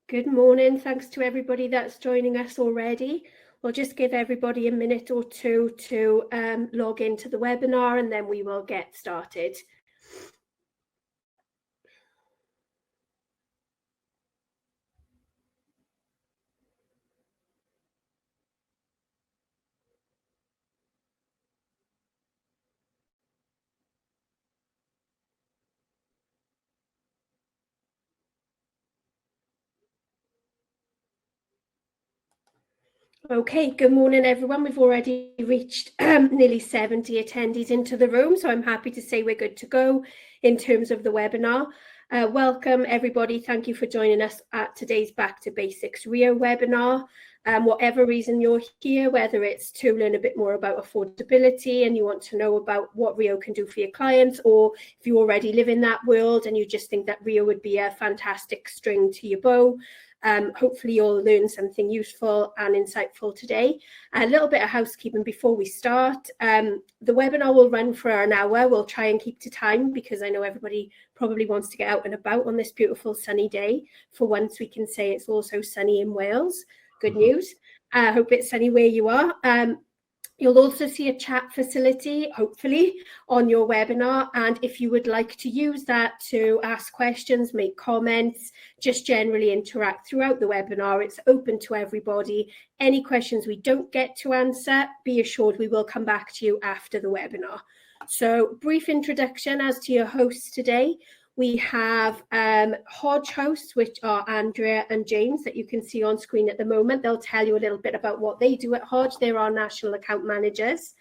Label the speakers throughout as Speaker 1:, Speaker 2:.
Speaker 1: Good morning. Thanks to everybody that's joining us already. We'll just give everybody a minute or two to log into the webinar and then we will get started. Okay, good morning everyone. We've already reached nearly 70 attendees into the room, so I'm happy to say we're good to go in terms of the webinar. Welcome everybody. Thank you for joining us at today's Back to Basics RIO webinar. Whatever reason you're here, whether it's to learn a bit more about affordability and you want to know about what RIO can do for your clients, or if you already live in that world and you just think that RIO would be a fantastic string to your bow, hopefully you'll learn something useful and insightful today. A little bit of housekeeping before we start. The webinar will run for an hour. We'll try and keep to time because I know everybody probably wants to get out and about on this beautiful sunny day. For once we can say it's also sunny in Wales. Good news. I hope it's sunny where you are. You'll also see a chat facility, hopefully, on your webinar. And if you would like to use that to ask questions, make comments, just generally interact throughout the webinar, it's open to everybody. Any questions we don't get to answer, be assured we will come back to you after the webinar. So, brief introduction as to your hosts today. We have Hodge hosts, which are Andrea and James, that you can see on screen at the moment. They'll tell you a little bit about what they do at Hodge. They're our national account managers.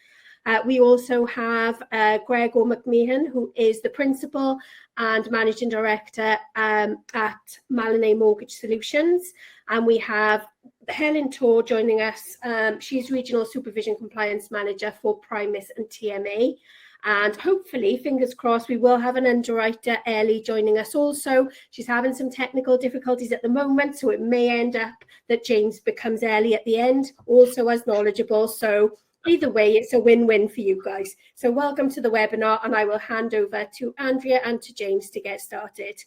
Speaker 1: We also have Gregor McMeehan, who is the principal and managing director at Malinay Mortgage Solutions. And we have Helen Tor joining us. She's regional supervision compliance manager for Primis and TMA. And hopefully, fingers crossed, we will have an underwriter, Ellie, joining us also. She's having some technical difficulties at the moment, so it may end up that James becomes Ellie at the end, also as knowledgeable. So either way, it's a win-win for you guys. So welcome to the webinar, and I will hand over to Andrea and to James to get started.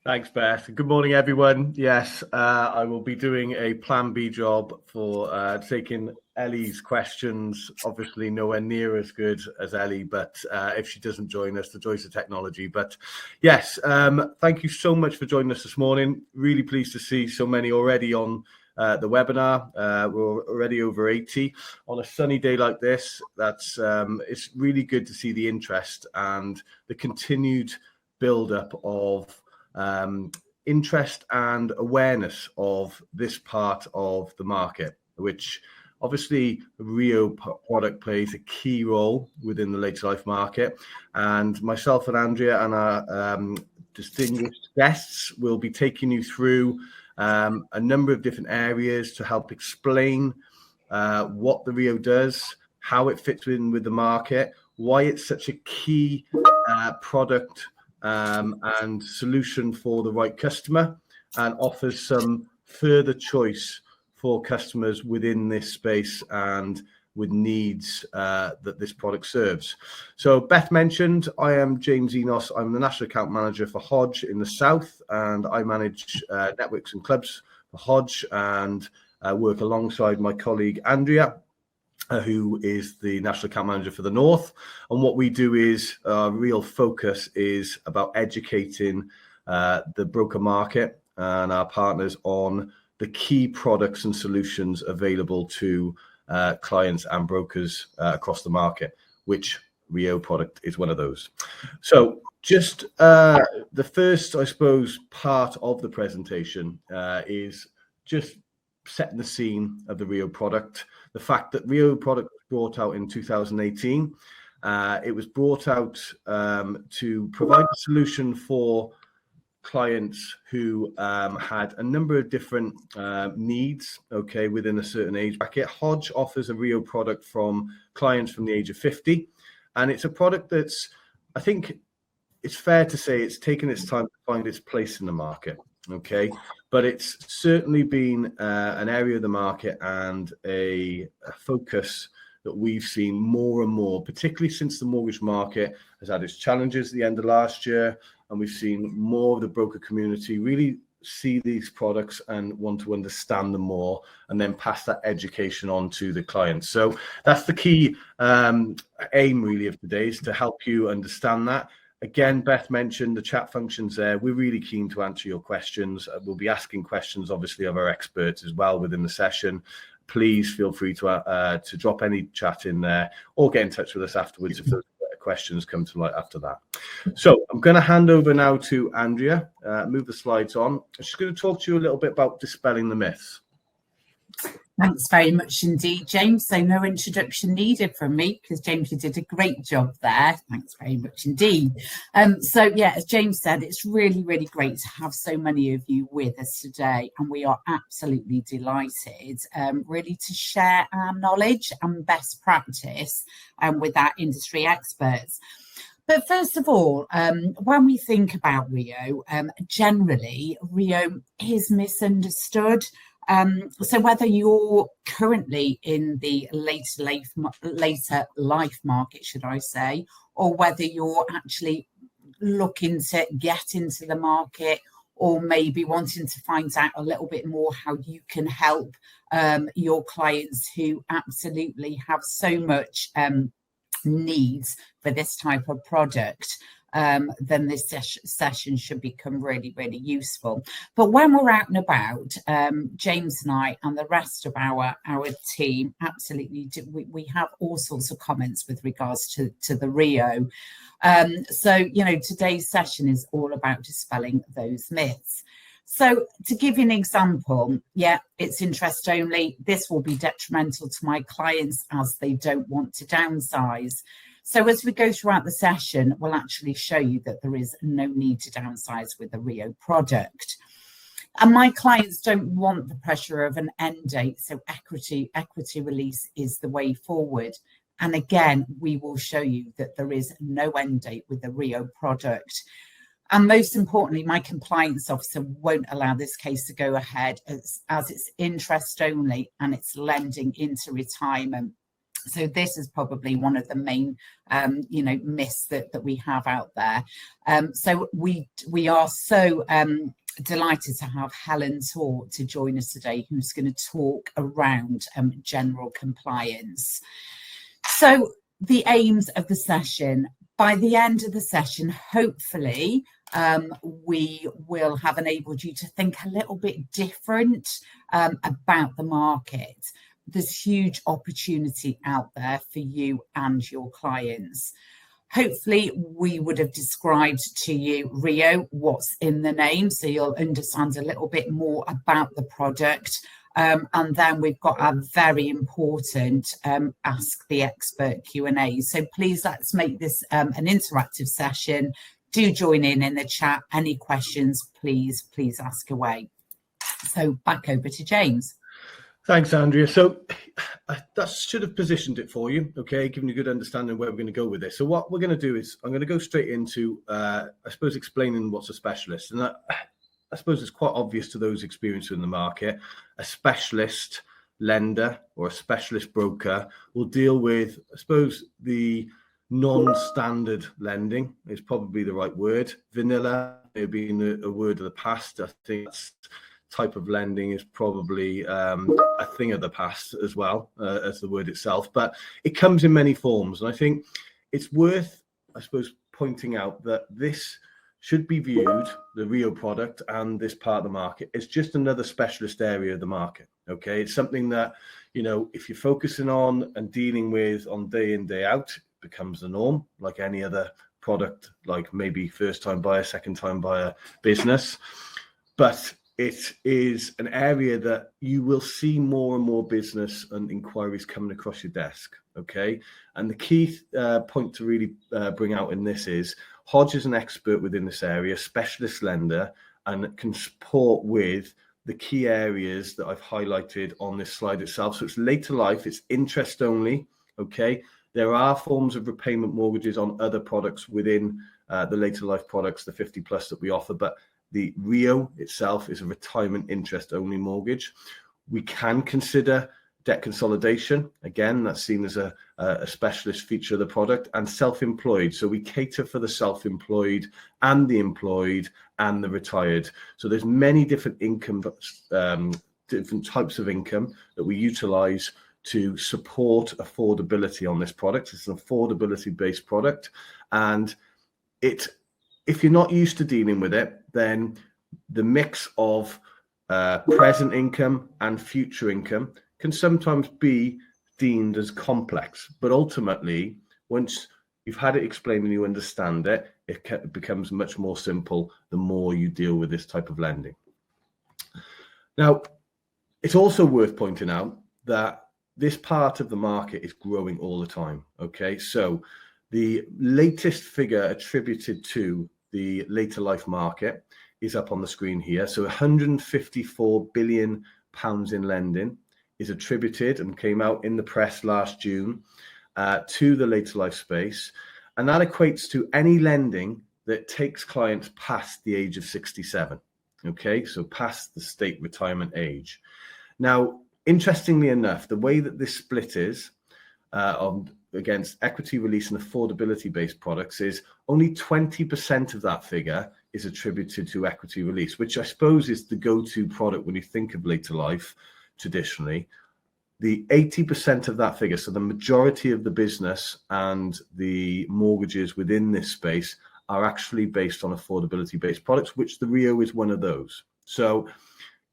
Speaker 2: Thanks, Beth. Good morning, everyone. Yes, I will be doing a Plan B job for taking Ellie's questions. Obviously, nowhere near as good as Ellie, but if she doesn't join us, the joys of technology. But yes, thank you so much for joining us this morning. Really pleased to see so many already on the webinar. We're already over 80 on a sunny day like this. That's it's really good to see the interest and the continued build-up of interest and awareness of this part of the market, which obviously the RIO product plays a key role within the later life market. And myself and Andrea and our distinguished guests will be taking you through a number of different areas to help explain what the RIO does, how it fits in with the market, why it's such a key product and solution for the right customer, and offers some further choice for customers within this space and with needs that this product serves. So Beth mentioned, I am James Enos. I'm the National Account Manager for Hodge in the South, and I manage networks and clubs for Hodge and work alongside my colleague Andrea, who is the National Account Manager for the North. And what we do is, our real focus is about educating the broker market and our partners on the key products and solutions available to clients and brokers across the market, which RIO product is one of those. So just the first, I suppose, part of the presentation is just setting the scene of the RIO product. The fact that RIO product was brought out in 2018, it was brought out to provide a solution for clients who had a number of different needs, okay, within a certain age bracket. Hodge offers a RIO product from clients from the age of 50, and it's a product that's, I think it's fair to say, it's taken its time to find its place in the market, okay, but it's certainly been an area of the market and a focus that we've seen more and more, particularly since the mortgage market has had its challenges at the end of last year. And we've seen more of the broker community really see these products and want to understand them more, and then pass that education on to the clients. So that's the key aim really of today, is to help you understand that. Again, Beth mentioned the chat functions there. We're really keen to answer your questions. We'll be asking questions, obviously, of our experts as well within the session. Please feel free to drop any chat in there, or get in touch with us afterwards if those questions come to light after that. So I'm going to hand over now to Andrea. Move the slides on. She's going to talk to you a little bit about dispelling the myths.
Speaker 3: Thanks very much indeed, James. So no introduction needed from me, because James, you did a great job there. Thanks very much indeed. So yeah, as James said, it's really, really great to have so many of you with us today, and we are absolutely delighted really to share our knowledge and best practice with our industry experts. But first of all, when we think about RIO, generally RIO is misunderstood. So whether you're currently in the later life market, should I say, or whether you're actually looking to get into the market, or maybe wanting to find out a little bit more how you can help your clients who absolutely have so much needs for this type of product, then this session should become really, really useful. But when we're out and about, James and I and the rest of our team absolutely we have all sorts of comments with regards to the RIO. So, you know, today's session is all about dispelling those myths. So to give you an example, yeah, it's interest only. This will be detrimental to my clients as they don't want to downsize. So as we go throughout the session, we'll actually show you that there is no need to downsize with the RIO product. And my clients don't want the pressure of an end date, so equity release is the way forward. And again, we will show you that there is no end date with the RIO product. And most importantly, my compliance officer won't allow this case to go ahead as it's interest only and it's lending into retirement. So this is probably one of the main, myths that we have out there. So we are so delighted to have Helen Tor to join us today, who's going to talk around general compliance. So the aims of the session. By the end of the session, hopefully, we will have enabled you to think a little bit different about the market. There's huge opportunity out there for you and your clients. Hopefully, we would have described to you RIO, what's in the name, so you'll understand a little bit more about the product. And then we've got our very important Ask the Expert Q&A. So please, let's make this an interactive session. Do join in the chat. Any questions, please ask away. So back over to James.
Speaker 2: Thanks, Andrea. So that should have positioned it for you, okay, giving you a good understanding of where we're going to go with this. So what we're going to do is I'm going to go straight into, I suppose, explaining what's a specialist. And I suppose it's quite obvious to those experienced in the market. A specialist lender or a specialist broker will deal with, I suppose, the non-standard lending is probably the right word. Vanilla may have been a word of the past. I think that's type of lending is probably a thing of the past as well as the word itself, but it comes in many forms. And I think it's worth, I suppose, pointing out that this should be viewed, the RIO product and this part of the market, as just another specialist area of the market. Okay, it's something that, you know, if you're focusing on and dealing with on day in, day out, it becomes the norm, like any other product, like maybe first time buyer, second time buyer business. But it is an area that you will see more and more business and inquiries coming across your desk. Okay, and the key point to really bring out in this is Hodge is an expert within this area, specialist lender, and can support with the key areas that I've highlighted on this slide itself. So it's later life, it's interest only. Okay, there are forms of repayment mortgages on other products within the later life products, the 50 plus that we offer, but the RIO itself is a retirement interest only mortgage. We can consider debt consolidation. Again, that's seen as a specialist feature of the product, and self-employed. So we cater for the self-employed and the employed and the retired. So there's many different income, different types of income that we utilize to support affordability on this product. It's an affordability-based product, and if you're not used to dealing with it, then the mix of present income and future income can sometimes be deemed as complex. But ultimately, once you've had it explained and you understand it, it becomes much more simple the more you deal with this type of lending. Now, it's also worth pointing out that this part of the market is growing all the time. Okay, so the latest figure attributed to the later life market is up on the screen here. So 154 billion pounds in lending is attributed and came out in the press last June to the later life space. And that equates to any lending that takes clients past the age of 67. Okay, so past the state retirement age. Now, interestingly enough, the way that this split is against equity release and affordability based products is only 20% of that figure is attributed to equity release, which I suppose is the go-to product when you think of later life traditionally. The 80% of that figure, so the majority of the business and the mortgages within this space are actually based on affordability based products, which the RIO is one of those. So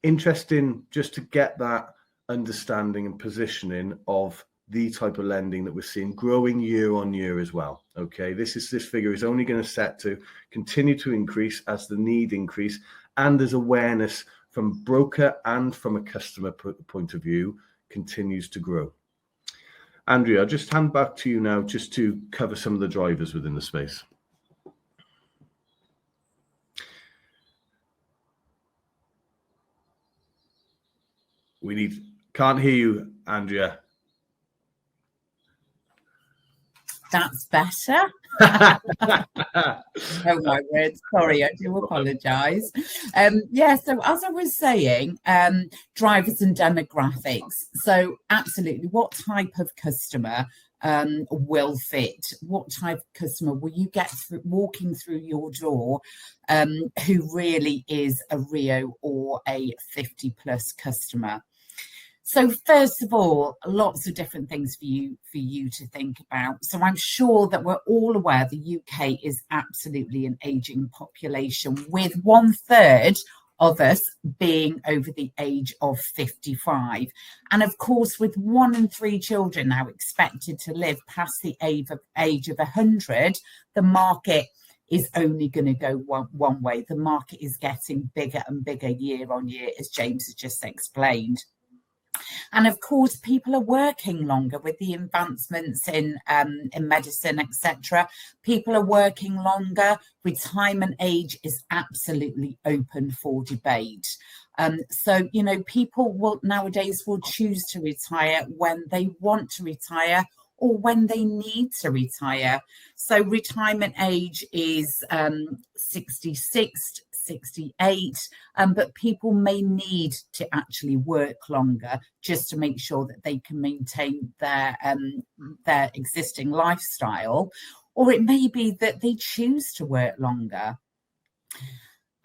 Speaker 2: interesting just to get that understanding and positioning of the type of lending that we're seeing growing year on year as well. Okay, this figure is only going to set to continue to increase as the need increase and as awareness from broker and from a customer point of view continues to grow. Andrea, I'll just hand back to you now just to cover some of the drivers within the space. Can't hear you, Andrea.
Speaker 3: That's better. Oh my word, sorry, I do apologise. Yeah, so as I was saying, drivers and demographics. So absolutely, what type of customer will fit? What type of customer will you get walking through your door who really is a RIO or a 50 plus customer? So first of all, lots of different things for you to think about. So I'm sure that we're all aware the UK is absolutely an ageing population, with 1/3 of us being over the age of 55. And of course, with 1 in 3 children now expected to live past the age of 100, the market is only going to go one way. The market is getting bigger and bigger year on year, as James has just explained. And of course, people are working longer with the advancements in medicine, etc. People are working longer. Retirement age is absolutely open for debate. So, you know, people nowadays will choose to retire when they want to retire or when they need to retire. So retirement age is 66, 68, but people may need to actually work longer just to make sure that they can maintain their existing lifestyle, or it may be that they choose to work longer.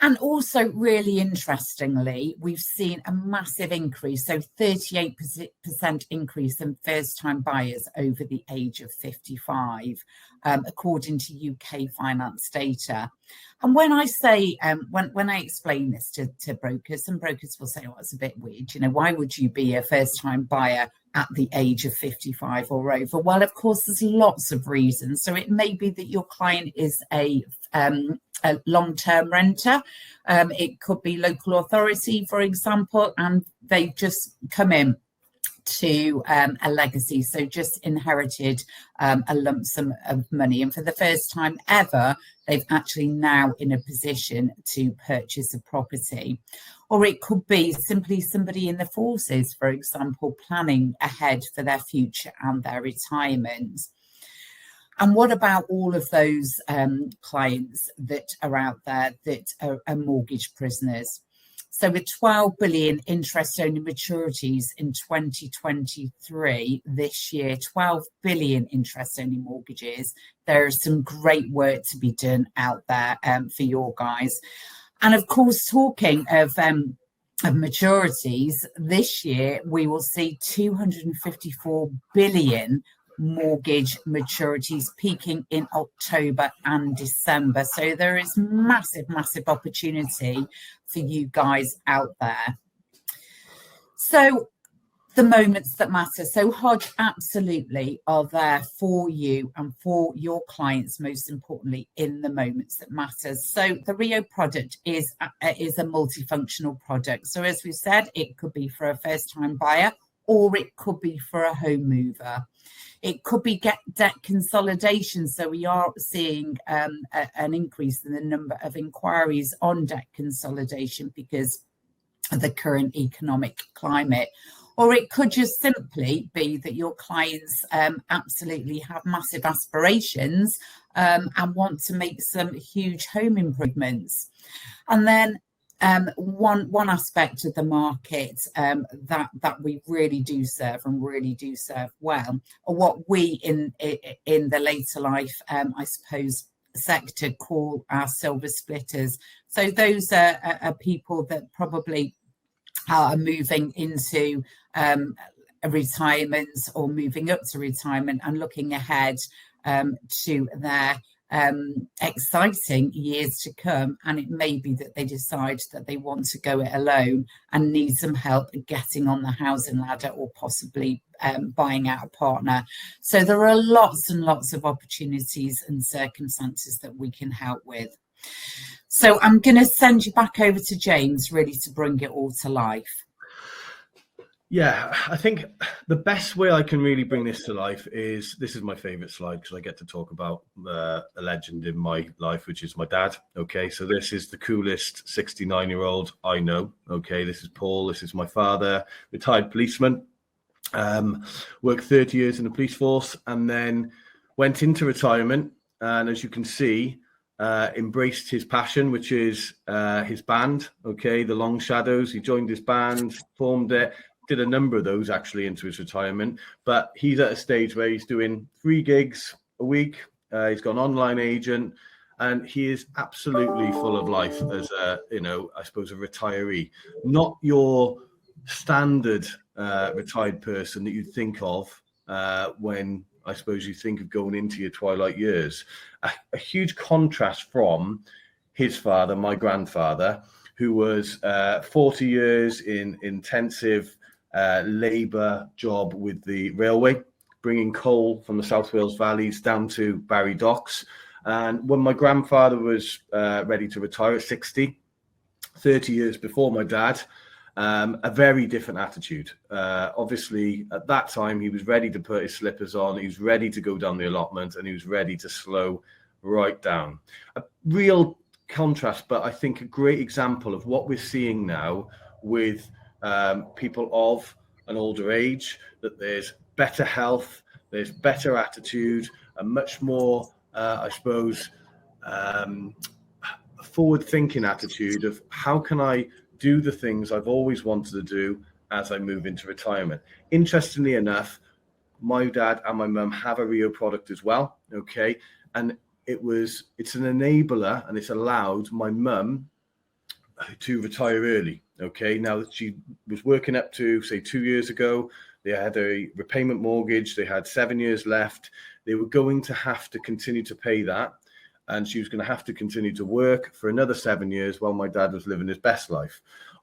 Speaker 3: And also, really interestingly, we've seen a massive increase, so 38% increase in first-time buyers over the age of 55, according to UK finance data. And when I say, when I explain this to brokers, some brokers will say, oh, it's a bit weird. You know, why would you be a first-time buyer at the age of 55 or over? Well, of course, there's lots of reasons. So it may be that your client is a long-term renter. It could be local authority, for example, and they've just come in to a legacy, so just inherited a lump sum of money, and for the first time ever they've actually now in a position to purchase a property. Or it could be simply somebody in the forces, for example, planning ahead for their future and their retirement. And what about all of those clients that are out there that are mortgage prisoners? So with 12 billion interest-only maturities in 2023, this year, 12 billion interest-only mortgages, there is some great work to be done out there for your guys. And of course, talking of maturities, this year we will see 254 billion mortgage maturities peaking in October and December. So there is massive opportunity for you guys out there. So the moments that matter. So Hodge absolutely are there for you and for your clients, most importantly, in the moments that matter. So the RIO product is a multifunctional product. So as we said, it could be for a first-time buyer, or it could be for a home mover. It could be debt consolidation. So we are seeing an increase in the number of inquiries on debt consolidation because of the current economic climate. Or it could just simply be that your clients absolutely have massive aspirations and want to make some huge home improvements. And then one aspect of the market that we really do serve and really do serve well, or what we in the later life, I suppose, sector call our silver splitters. So those are people that probably are moving into retirement or moving up to retirement and looking ahead to their exciting years to come, and it may be that they decide that they want to go it alone and need some help getting on the housing ladder, or possibly buying out a partner. So there are lots and lots of opportunities and circumstances that we can help with. So I'm going to send you back over to James, really, to bring it all to life.
Speaker 2: Yeah, I think the best way I can really bring this to life is, this is my favorite slide because I get to talk about a legend in my life, which is my dad. Okay, so this is the coolest 69-year-old I know. Okay, this is Paul. This is my father, retired policeman, worked 30 years in the police force, and then went into retirement. And as you can see, embraced his passion, which is his band. Okay, the Long Shadows. He joined his band, formed it. Did a number of those actually into his retirement, but he's at a stage where he's doing 3 gigs a week. He's got an online agent, and he is absolutely full of life as a, I suppose, a retiree. Not your standard retired person that you'd think of when, I suppose, you think of going into your twilight years. A huge contrast from his father, my grandfather, who was 40 years in intensive labour job with the railway, bringing coal from the South Wales valleys down to Barry Docks. And when my grandfather was ready to retire at 60, 30 years before my dad, a very different attitude. Obviously, at that time, he was ready to put his slippers on, he was ready to go down the allotment, and he was ready to slow right down. A real contrast, but I think a great example of what we're seeing now with people of an older age, that there's better health, there's better attitude, a much more, I suppose, forward-thinking attitude of how can I do the things I've always wanted to do as I move into retirement. Interestingly enough, my dad and my mum have a RIO product as well, okay? And it's an enabler, and it's allowed my mum to retire early. Okay, now she was working up to, say, 2 years ago. They had a repayment mortgage. They had 7 years left. They were going to have to continue to pay that, and she was going to have to continue to work for another 7 years while my dad was living his best life.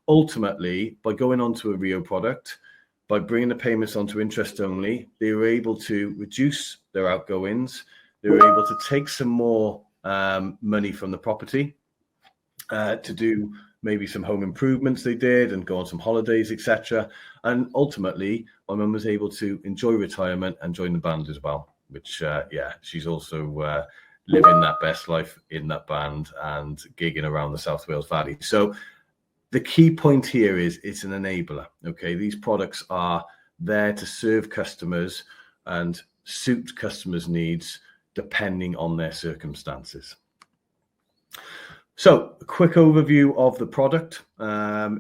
Speaker 2: Ultimately, by going on to a RIO product, by bringing the payments onto interest only, they were able to reduce their outgoings. They were able to take some more money from the property to do maybe some home improvements they did and go on some holidays, etc. And ultimately, my mum was able to enjoy retirement and join the band as well, which, she's also living that best life in that band and gigging around the South Wales Valley. So the key point here is it's an enabler. Okay, these products are there to serve customers and suit customers' needs depending on their circumstances. So a quick overview of the product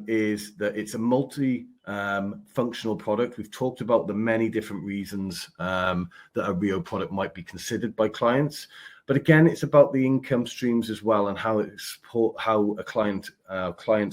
Speaker 2: is that it's a functional product. We've talked about the many different reasons that a RIO product might be considered by clients. But again, it's about the income streams as well, and how clients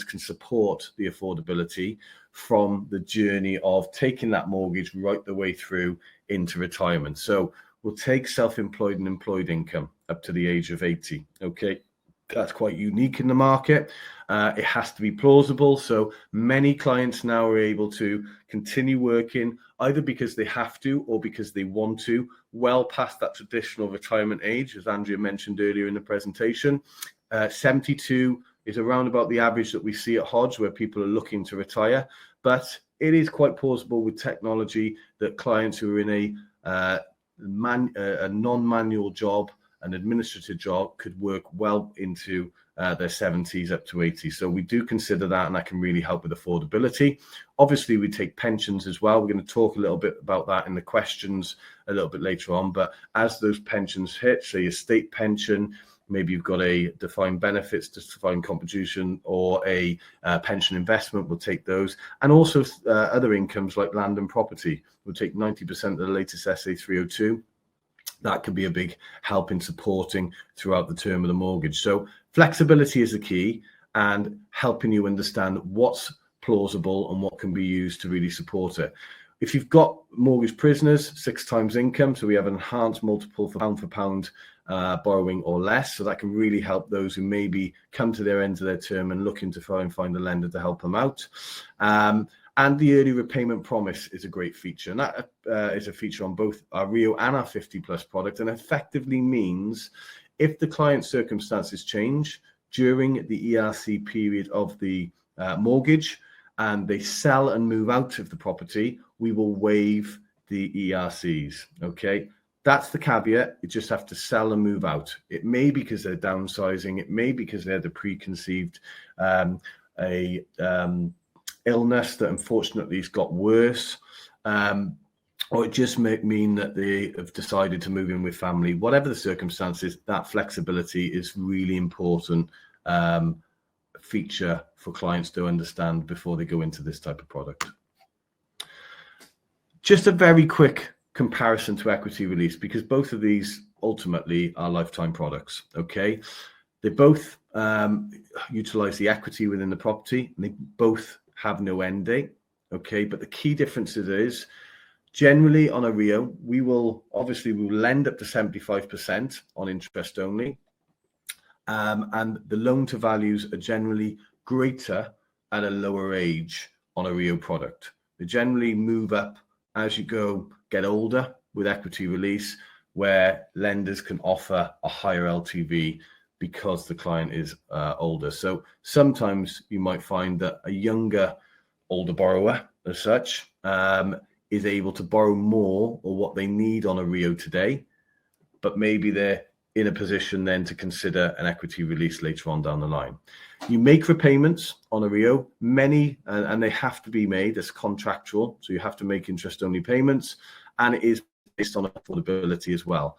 Speaker 2: can support the affordability from the journey of taking that mortgage right the way through into retirement. So we'll take self-employed and employed income up to the age of 80. Okay, that's quite unique in the market. It has to be plausible. So many clients now are able to continue working either because they have to or because they want to, well past that traditional retirement age, as Andrea mentioned earlier in the presentation. 72 is around about the average that we see at Hodge, where people are looking to retire. But it is quite plausible with technology that clients who are in a non-manual job, an administrative job, could work well into their 70s up to 80. So we do consider that, and that can really help with affordability. Obviously, we take pensions as well. We're going to talk a little bit about that in the questions a little bit later on. But as those pensions hit, say your state pension, maybe you've got a defined benefits, defined contribution, or a pension investment, we'll take those. And also other incomes like land and property. We'll take 90% of the latest SA 302. That could be a big help in supporting throughout the term of the mortgage. So flexibility is the key, and helping you understand what's plausible and what can be used to really support it. If you've got mortgage prisoners, 6 times income, so we have an enhanced multiple for pound borrowing or less. So that can really help those who maybe come to their end of their term and looking to try and find a lender to help them out. And the early repayment promise is a great feature. And that is a feature on both our RIO and our 50 plus product, and effectively means if the client's circumstances change during the ERC period of the mortgage and they sell and move out of the property, we will waive the ERCs. Okay, that's the caveat. You just have to sell and move out. It may be because they're downsizing. It may be because they had a preconceived illness that unfortunately has got worse, or it just may mean that they have decided to move in with family. Whatever the circumstances, that flexibility is really important feature for clients to understand before they go into this type of product. Just a very quick comparison to equity release, because both of these ultimately are lifetime products. Okay, they both utilize the equity within the property, and they both have no end date. Okay, but the key difference is generally on a RIO, we will lend up to 75% on interest only, and the loan to values are generally greater at a lower age on a RIO product. They generally move up as you get older with equity release, where lenders can offer a higher LTV because the client is older. So sometimes you might find that a older borrower as such is able to borrow more or what they need on a RIO today, but maybe they're in a position then to consider an equity release later on down the line. You make repayments on a RIO, many, and they have to be made as contractual. So you have to make interest only payments, and it is based on affordability as well.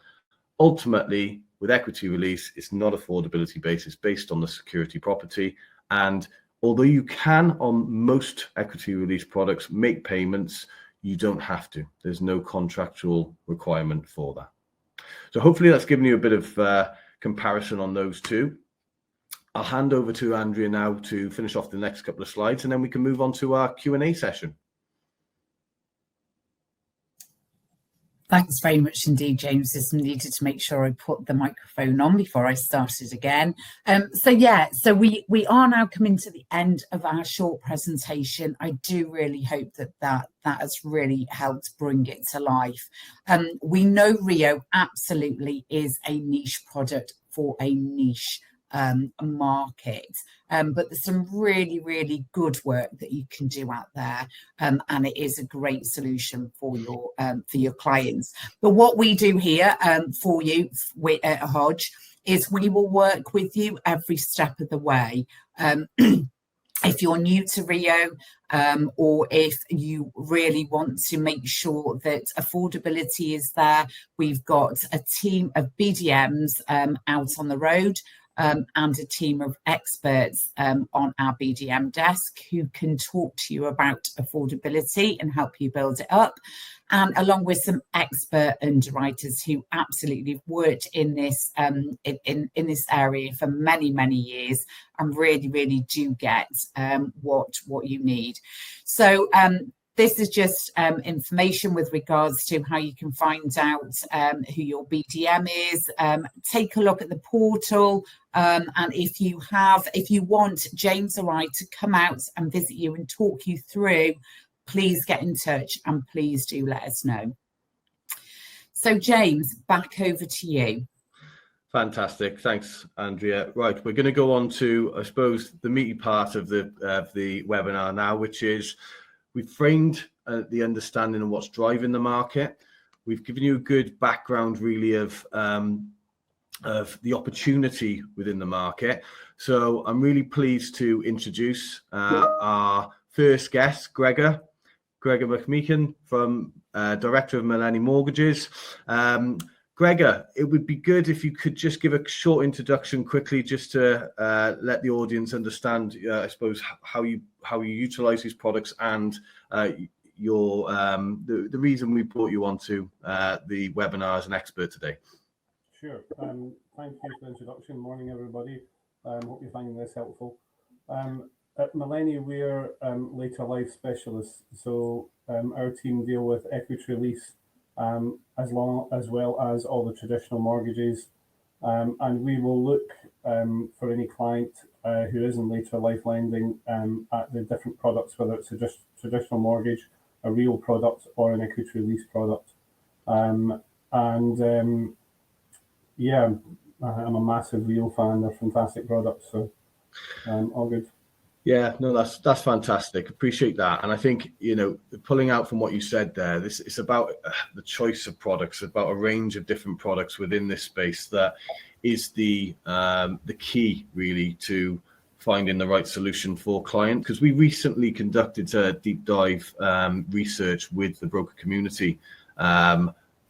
Speaker 2: Ultimately, with equity release, it's not affordability based, it's based on the security property. And although you can on most equity release products make payments, you don't have to. There's no contractual requirement for that. So hopefully that's given you a bit of comparison on those two. I'll hand over to Andrea now to finish off the next couple of slides, and then we can move on to our Q&A session.
Speaker 3: Thanks very much indeed, James. Just needed to make sure I put the microphone on before I started again. So we are now coming to the end of our short presentation. I do really hope that has really helped bring it to life. We know RIO absolutely is a niche product for a niche market, but there's some really good work that you can do out there, and it is a great solution for your clients. But what we do here for you at Hodge is we will work with you every step of the way. If you're new to RIO, or if you really want to make sure that affordability is there, we've got a team of BDMs out on the road and a team of experts on our BDM desk who can talk to you about affordability and help you build it up. And along with some expert underwriters who absolutely worked in this in this area for many, many years and really do get what you need. So this is just information with regards to how you can find out who your BDM is. Take a look at the portal, and if you want James or I to come out and visit you and talk you through, please get in touch and please do let us know. So James, back over to you.
Speaker 2: Fantastic. Thanks, Andrea. Right, we're going to go on to, I suppose, the meaty part of the webinar now, which is we've framed the understanding of what's driving the market. We've given you a good background, really, of the opportunity within the market. So I'm really pleased to introduce our first guest, Gregor McMeekin, from Director of Millennium Mortgages. Gregor, it would be good if you could just give a short introduction quickly, just to let the audience understand, I suppose, how you utilize these products and your the reason we brought you onto the webinar as an expert today.
Speaker 4: Sure. Thank you for the introduction. Morning, everybody. Hope you're finding this helpful. At Millennium, we're later life specialists, so our team deal with equity release as well as all the traditional mortgages, and we will look for any client who is in later life lending at the different products, whether it's a just traditional mortgage, a RIO product, or an equity release product. Yeah, I'm a massive RIO fan. They're fantastic products, so all good.
Speaker 2: Yeah, no, that's fantastic. Appreciate that. And I think, pulling out from what you said there, it's about the choice of products, about a range of different products within this space that is the key, really, to finding the right solution for clients. Because we recently conducted a deep dive research with the broker community,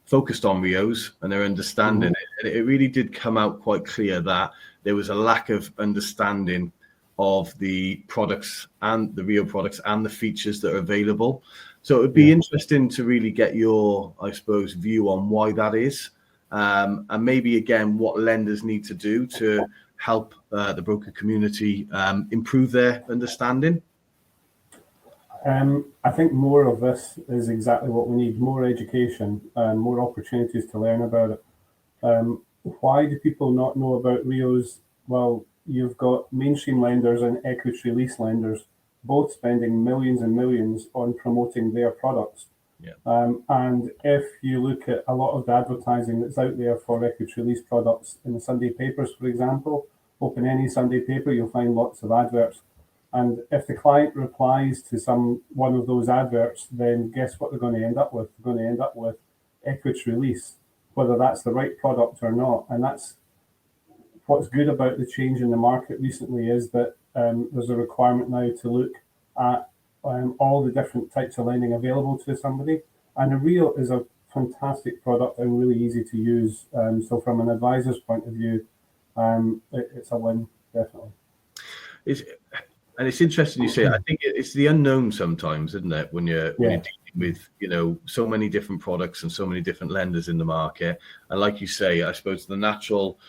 Speaker 2: focused on RIOs and their understanding. And it really did come out quite clear that there was a lack of understanding of the products and the RIO products and the features that are available. So it would be interesting to really get your, I suppose, view on why that is, and maybe again what lenders need to do to help the broker community improve their understanding.
Speaker 4: I think more of this is exactly what we need: more education, more opportunities to learn about it. Why do people not know about RIOs? Well, you've got mainstream lenders and equity release lenders both spending millions and millions on promoting their products. And if you look at a lot of the advertising that's out there for equity release products in the Sunday papers, for example, open any Sunday paper, you'll find lots of adverts. And if the client replies to one of those adverts, then guess what they're going to end up with? They're going to end up with equity release, whether that's the right product or not. And that's what's good about the change in the market recently, is that there's a requirement now to look at all the different types of lending available to somebody. And a RIO is a fantastic product and really easy to use. So from an advisor's point of view, it's a win, definitely.
Speaker 2: And it's interesting you say, I think it's the unknown sometimes, isn't it? When you're dealing with, so many different products and so many different lenders in the market. And like you say, I suppose the natural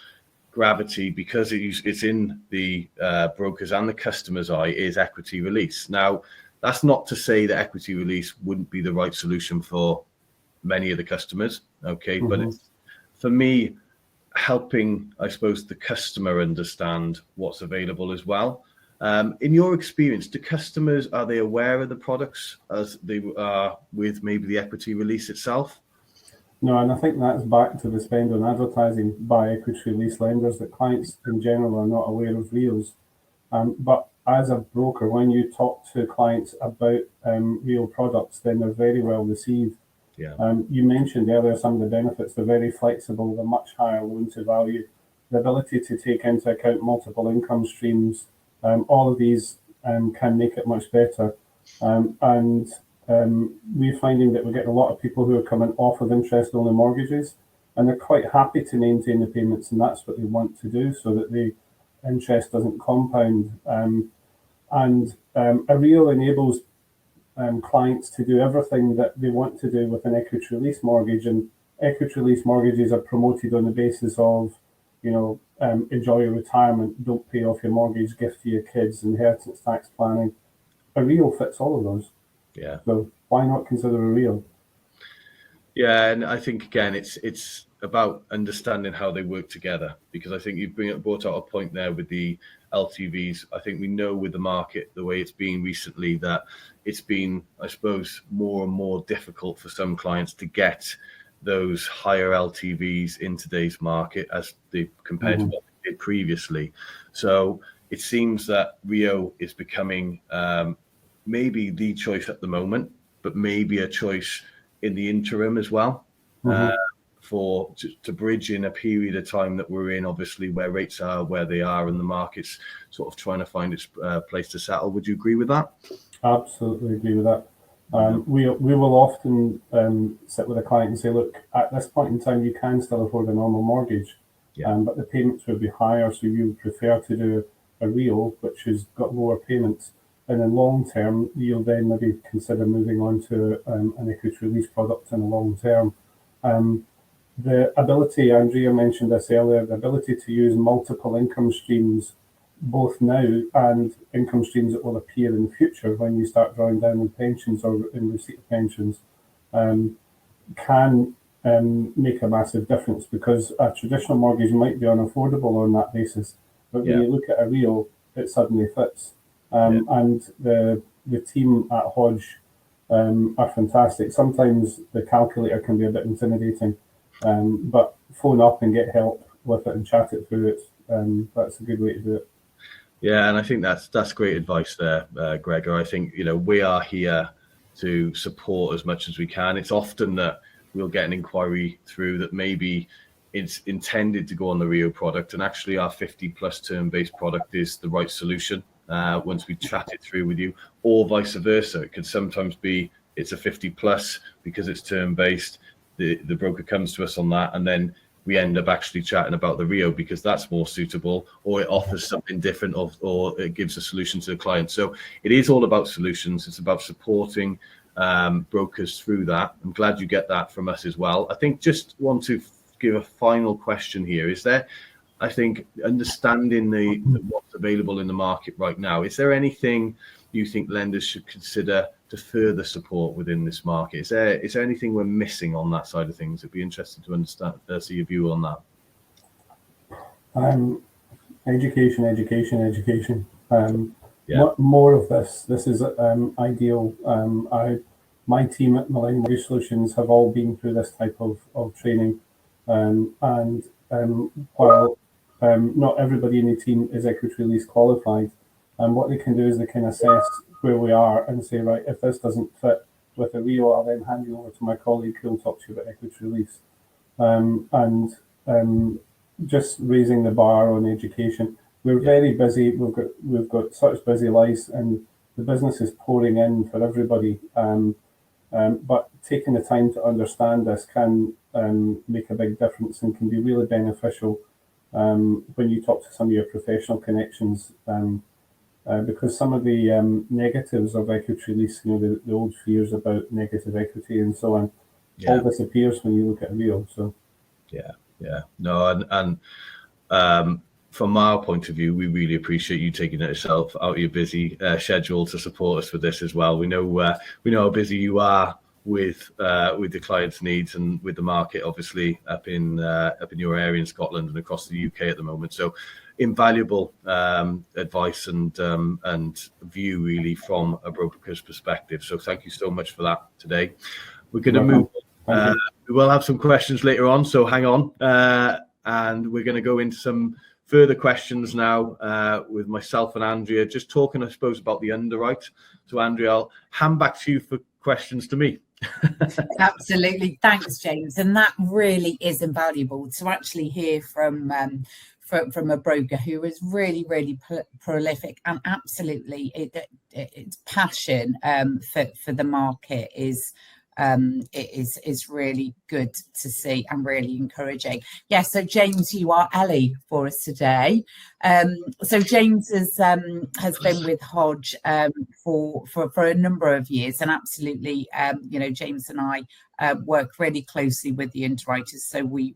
Speaker 2: gravity, because it's in the brokers and the customer's eye, is equity release. Now, that's not to say that equity release wouldn't be the right solution for many of the customers, okay? But it's, for me, helping, I suppose, the customer understand what's available as well. In your experience, do customers, are they aware of the products as they are with maybe the equity release itself?
Speaker 4: No, and I think that's back to the spend on advertising by equity release lenders, that clients in general are not aware of RIOs. But as a broker, when you talk to clients about RIO products, then they're very well received. You mentioned earlier some of the benefits. They're very flexible, they're much higher loan to value, the ability to take into account multiple income streams. All of these can make it much better. We're finding that we're getting a lot of people who are coming off of interest-only mortgages, and they're quite happy to maintain the payments, and that's what they want to do, so that they interest doesn't compound. And a RIO enables clients to do everything that they want to do with an equity release mortgage, and equity release mortgages are promoted on the basis of, enjoy your retirement, don't pay off your mortgage, gift to your kids, inheritance tax planning. A RIO fits all of those.
Speaker 2: Yeah.
Speaker 4: So why not consider a RIO?
Speaker 2: Yeah, and I think again, it's about understanding how they work together, because I think you've brought out a point there with the LTVs. I think we know with the market, the way it's been recently, that it's been, I suppose, more and more difficult for some clients to get those higher LTVs in today's market as they compared to what they did previously. So it seems that RIO is becoming maybe the choice at the moment, but maybe a choice in the interim as well, to bridge in a period of time that we're in, obviously, where rates are where they are and the market's sort of trying to find its place to settle. Would you agree with that?
Speaker 4: Absolutely agree with that. We will often sit with a client and say, look, at this point in time, you can still afford a normal mortgage, but the payments would be higher, so you would prefer to do a RIO, which has got lower payments. And in long term, you'll then maybe consider moving on to an equity release product in the long term. The ability, Andrea mentioned this earlier, the ability to use multiple income streams, both now and income streams that will appear in the future when you start drawing down on pensions or in receipt of pensions, can make a massive difference, because a traditional mortgage might be unaffordable on that basis. But when you look at a RIO, it suddenly fits. And the team at Hodge are fantastic. Sometimes the calculator can be a bit intimidating, but phone up and get help with it and chat it through it. That's a good way to do it.
Speaker 2: Yeah, and I think that's great advice there, Gregor. I think, we are here to support as much as we can. It's often that we'll get an inquiry through that maybe it's intended to go on the RIO product, and actually our 50+ term-based product is the right solution. Once we chat it through with you, or vice versa. It could sometimes be it's a 50+ because it's term-based. The broker comes to us on that, and then we end up actually chatting about the RIO because that's more suitable, or it offers something different, or it gives a solution to the client. So it is all about solutions. It's about supporting brokers through that. I'm glad you get that from us as well. I think just want to give a final question here. Is there, I think, understanding the what's available in the market right now, is there anything you think lenders should consider to further support within this market? Is there anything we're missing on that side of things? It'd be interesting to understand, see your view on that.
Speaker 4: Education. More of this. This is ideal. My team at Millennium Mortgage Solutions have all been through this type of training, and while not everybody in the team is equity release qualified, and what they can do is they can assess where we are and say, right, if this doesn't fit with a RIO, I'll then hand you over to my colleague who will talk to you about equity release. Just raising the bar on education. We're very busy. We've got such busy lives, and the business is pouring in for everybody. But taking the time to understand this can make a big difference and can be really beneficial when you talk to some of your professional connections, because some of the negatives of equity release, the old fears about negative equity and so on, all disappears when you look at RIO. So no, and from our point of view, we really appreciate you taking it yourself out of your busy schedule to support us with this as well. We know how busy you are with the clients' needs and with the market, obviously up in your area in Scotland and across the UK at the moment. So invaluable advice and view really from a broker's perspective. So thank you so much for that today. We're going to move. We will have some questions later on, so hang on, and we're going to go into some further questions now with myself and Andrea, just talking, I suppose, about the underwrite. So Andrea, I'll hand back to you for questions to me.
Speaker 3: Absolutely. Thanks, James. And that really is invaluable to actually hear from a broker who is really, really prolific, and absolutely its passion for the market is it is really good to see and really encouraging. Yeah, so James, you are Ellie for us today. So James has been with Hodge for a number of years, and absolutely, James and I work really closely with the underwriters, so we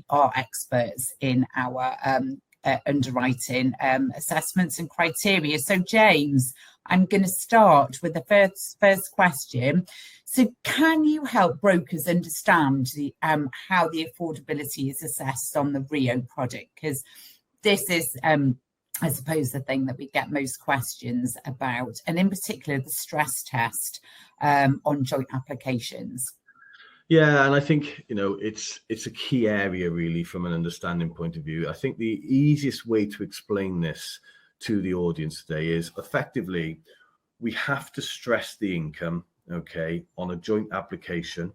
Speaker 3: are experts in our underwriting assessments and criteria. So James, I'm going to start with the first question. So can you help brokers understand how the affordability is assessed on the RIO product? Because this is, I suppose, the thing that we get most questions about, and in particular, the stress test on joint applications.
Speaker 2: Yeah, and I think, it's a key area really from an understanding point of view. I think the easiest way to explain this to the audience today is effectively we have to stress the income, okay, on a joint application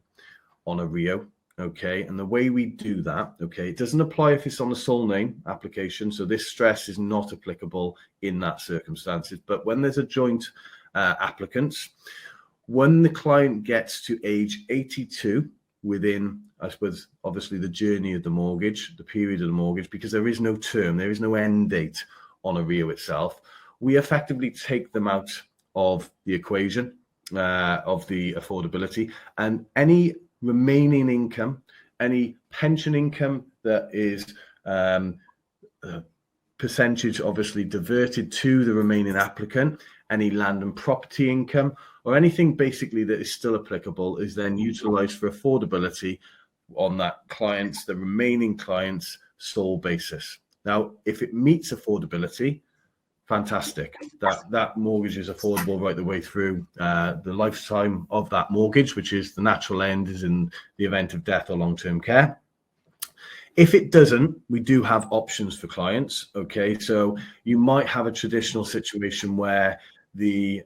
Speaker 2: on a RIO, okay, and the way we do that, okay, it doesn't apply if it's on a sole name application, so this stress is not applicable in that circumstances. But when there's a joint applicant, when the client gets to age 82 within, I suppose, obviously the journey of the mortgage, the period of the mortgage, because there is no term, there is no end date on a RIO itself, we effectively take them out of the equation of the affordability, and any remaining income, any pension income that is percentage obviously diverted to the remaining applicant, any land and property income, or anything basically that is still applicable is then utilized for affordability on that client's, the remaining client's sole basis. Now, if it meets affordability, fantastic. That mortgage is affordable right the way through the lifetime of that mortgage, which is the natural end is in the event of death or long-term care. If it doesn't, we do have options for clients. Okay, so you might have a traditional situation where the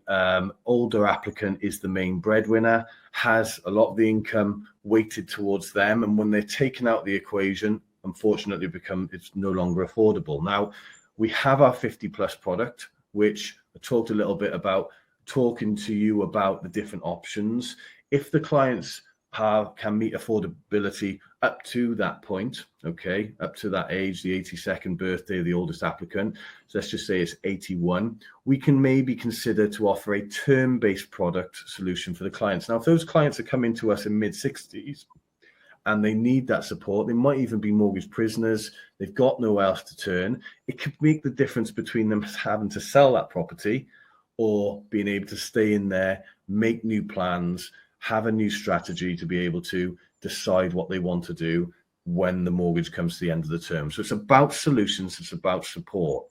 Speaker 2: older applicant is the main breadwinner, has a lot of the income weighted towards them, and when they're taken out the equation, unfortunately it's no longer affordable. Now, we have our 50 plus product, which I talked a little bit about, talking to you about the different options. If the clients can meet affordability up to that point, okay, up to that age, the 82nd birthday of the oldest applicant, so let's just say it's 81, we can maybe consider to offer a term-based product solution for the clients. Now, if those clients are coming to us in mid-60s and they need that support, they might even be mortgage prisoners, they've got nowhere else to turn, it could make the difference between them having to sell that property or being able to stay in there, make new plans, have a new strategy to be able to decide what they want to do when the mortgage comes to the end of the term. So it's about solutions, it's about support.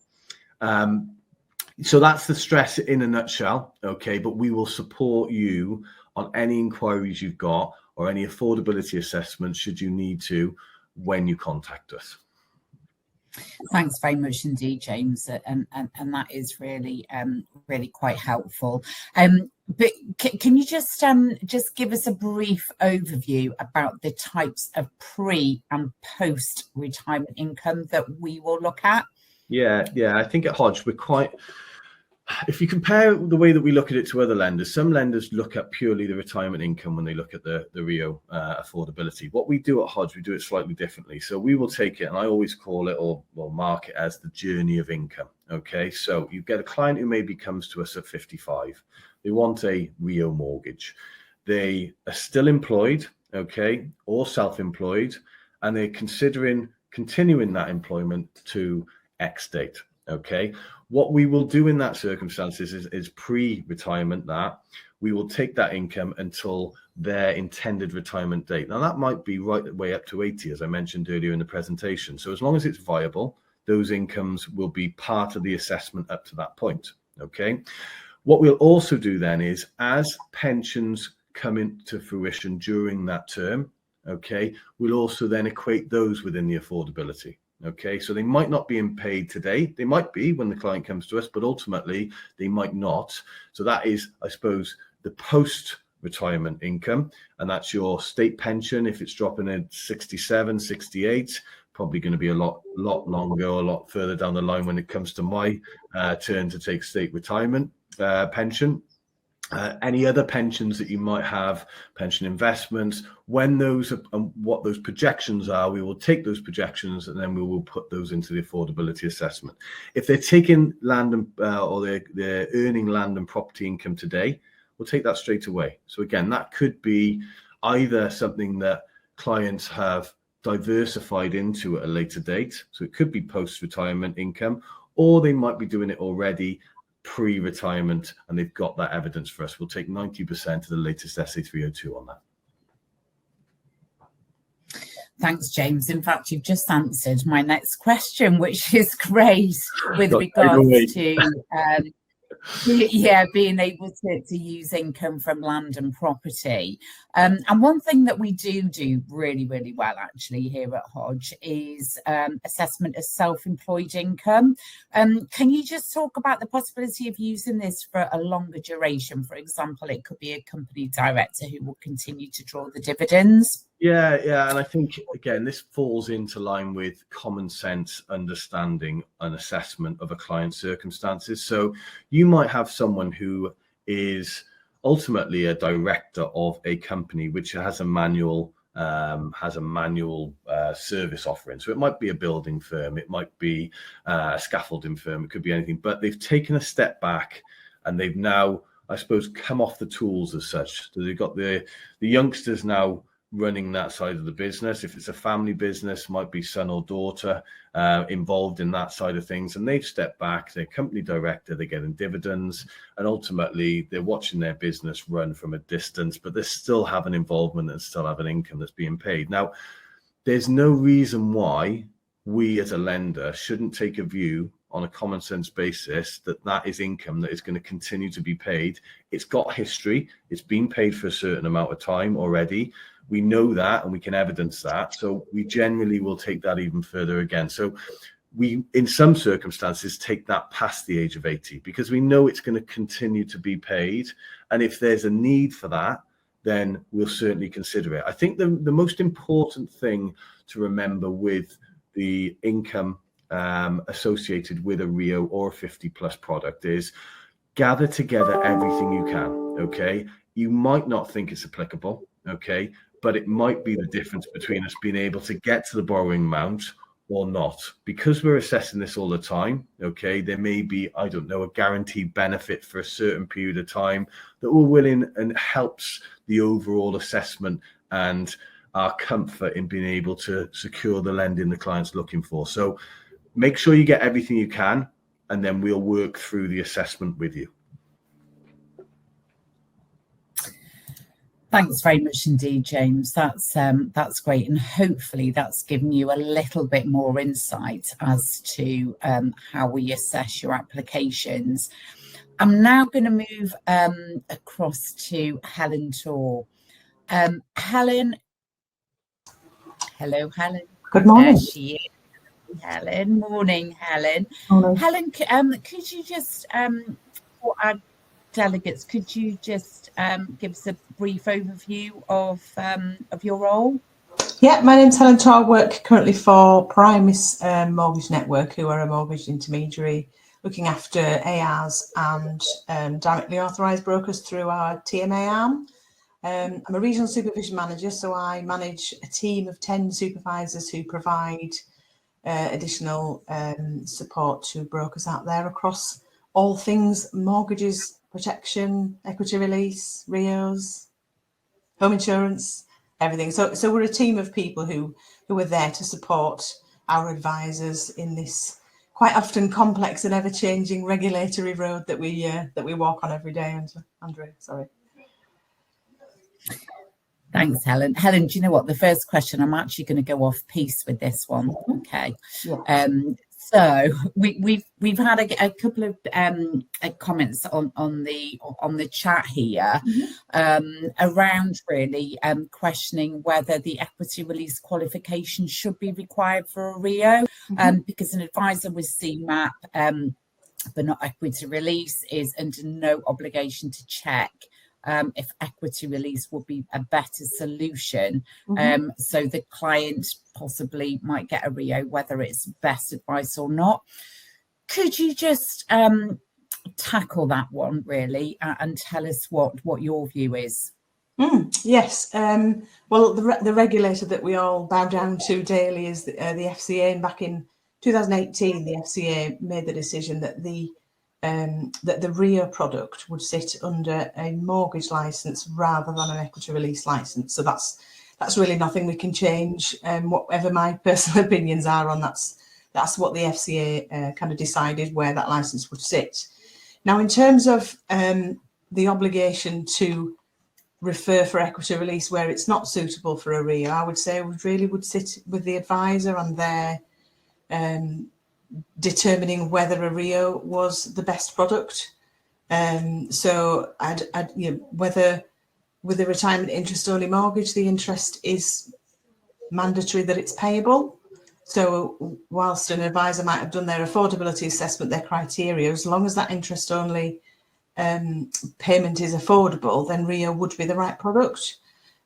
Speaker 2: So that's the stress in a nutshell, okay, but we will support you on any inquiries you've got or any affordability assessments should you need to when you contact us.
Speaker 3: Thanks very much indeed, James, and that is really really quite helpful. But can you just give us a brief overview about the types of pre and post retirement income that we will look at? Yeah,
Speaker 2: I think at Hodge we're quite. If you compare the way that we look at it to other lenders, some lenders look at purely the retirement income when they look at the RIO affordability. What we do at Hodge, we do it slightly differently. So we will take it, and I always call it or mark it as the journey of income. Okay, so you get a client who maybe comes to us at 55. They want a RIO mortgage. They are still employed, okay, or self-employed, and they're considering continuing that employment to X date. Okay, what we will do in that circumstances is pre-retirement that we will take that income until their intended retirement date. Now that might be right the way up to 80, as I mentioned earlier in the presentation. So as long as it's viable, those incomes will be part of the assessment up to that point. Okay, what we'll also do then is as pensions come into fruition during that term, okay, we'll also then equate those within the affordability. Okay, so they might not be paid today. They might be when the client comes to us, but ultimately they might not. So that is, I suppose, the post-retirement income, and that's your state pension. If it's dropping at 67, 68, probably going to be a lot longer, a lot further down the line when it comes to my turn to take state retirement pension. any other pensions that you might have, pension investments, when those are, and what those projections are, we will take those projections and then we will put those into the affordability assessment. If they're taking land and, or they're earning land and property income today, we'll take that straight away. So again, that could be either something that clients have diversified into at a later date. So it could be post-retirement income, or they might be doing it already pre-retirement and they've got that evidence for us. We'll take 90% of the latest SA302 on that.
Speaker 3: Thanks, James. In fact, you've just answered my next question, which is great with regards to being able to use income from land and property. And one thing that we do really, really well actually here at Hodge is assessment of self-employed income. Can you just talk about the possibility of using this for a longer duration? For example, it could be a company director who will continue to draw the dividends.
Speaker 2: Yeah, and I think, again, this falls into line with common sense understanding and assessment of a client's circumstances. So you might have someone who is ultimately a director of a company which has a manual service offering. So it might be a building firm, it might be a scaffolding firm, it could be anything, but they've taken a step back and they've now, I suppose, come off the tools as such. So they've got the youngsters now running that side of the business. If it's a family business, might be son or daughter involved in that side of things, and they've stepped back, they're company director, they're getting dividends, and ultimately they're watching their business run from a distance, but they still have an involvement and still have an income that's being paid. Now, there's no reason why we as a lender shouldn't take a view on a common sense basis that that is income that is going to continue to be paid. It's got history, it's been paid for a certain amount of time already. We know that and we can evidence that. So we generally will take that even further again. So we, in some circumstances, take that past the age of 80 because we know it's going to continue to be paid. And if there's a need for that, then we'll certainly consider it. I think the most important thing to remember with the income associated with a RIO or a 50+ product is gather together everything you can, okay? You might not think it's applicable, okay? But it might be the difference between us being able to get to the borrowing amount or not. Because we're assessing this all the time, okay, there may be, I don't know, a guaranteed benefit for a certain period of time that we're willing and helps the overall assessment and our comfort in being able to secure the lending the client's looking for. So make sure you get everything you can, and then we'll work through the assessment with you.
Speaker 3: Thanks very much indeed, James. That's great, and hopefully that's given you a little bit more insight as to how we assess your applications. I'm now going to move across to Helen Tor. Helen, hello, Helen.
Speaker 5: Good morning.
Speaker 3: There she is. Helen, morning, Helen.
Speaker 5: Morning.
Speaker 3: Helen, could you just for our delegates, could you just give us a brief overview of your role?
Speaker 5: Yeah, my name's Helen Tor. I work currently for Primis Mortgage Network, who are a mortgage intermediary looking after ARs and directly authorised brokers through our TMA arm. I'm a regional supervision manager, so I manage a team of 10 supervisors who provide additional support to brokers out there across all things mortgages, protection, equity release, RIOs, home insurance, everything. So we're a team of people who are there to support our advisors in this quite often complex and ever-changing regulatory road that we walk on every day. Andrew, sorry.
Speaker 3: Thanks, Helen. Helen, do you know what? The first question, I'm actually going to go off piece with this one. Okay.
Speaker 5: Yeah.
Speaker 3: So we've had a couple of comments on the chat here around really questioning whether the equity release qualification should be required for a RIO, because an advisor with CMAP but not equity release is under no obligation to check if equity release would be a better solution. So the client possibly might get a RIO, whether it's best advice or not. Could you just tackle that one really and tell us what your view is.
Speaker 5: Yes. Well, the regulator that we all bow down to daily is the FCA. And back in 2018, the FCA made the decision that the RIO product would sit under a mortgage license rather than an equity release license. So that's really nothing we can change. Whatever my personal opinions are on that's what the FCA kind of decided where that license would sit. Now, in terms of the obligation to refer for equity release where it's not suitable for a RIO, I would say would sit with the advisor and their determining whether a RIO was the best product. So whether with a retirement interest only mortgage, the interest is mandatory that it's payable. So whilst an advisor might have done their affordability assessment, their criteria, as long as that interest only payment is affordable, then RIO would be the right product.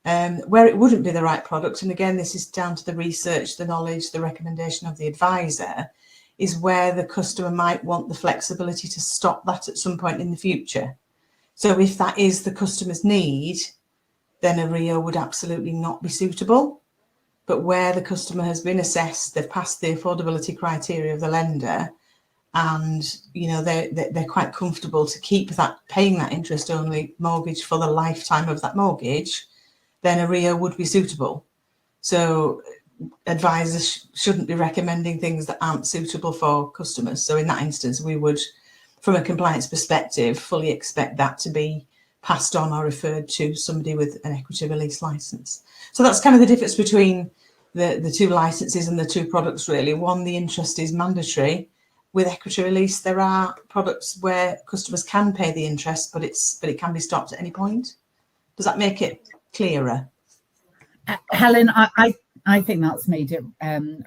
Speaker 5: Where it wouldn't be the right product, and again, this is down to the research, the knowledge, the recommendation of the advisor, is where the customer might want the flexibility to stop that at some point in the future. So if that is the customer's need, then a RIO would absolutely not be suitable. But where the customer has been assessed, they've passed the affordability criteria of the lender, and they're quite comfortable to keep that paying that interest only mortgage for the lifetime of that mortgage, then a RIO would be suitable. So advisors shouldn't be recommending things that aren't suitable for customers. So in that instance, we would, from a compliance perspective, fully expect that to be passed on or referred to somebody with an equity release license. So that's kind of the difference between the two licenses and the two products, really. One, the interest is mandatory. With equity release, there are products where customers can pay the interest, but it can be stopped at any point. Does that make it clearer?
Speaker 3: Helen, I think that's made it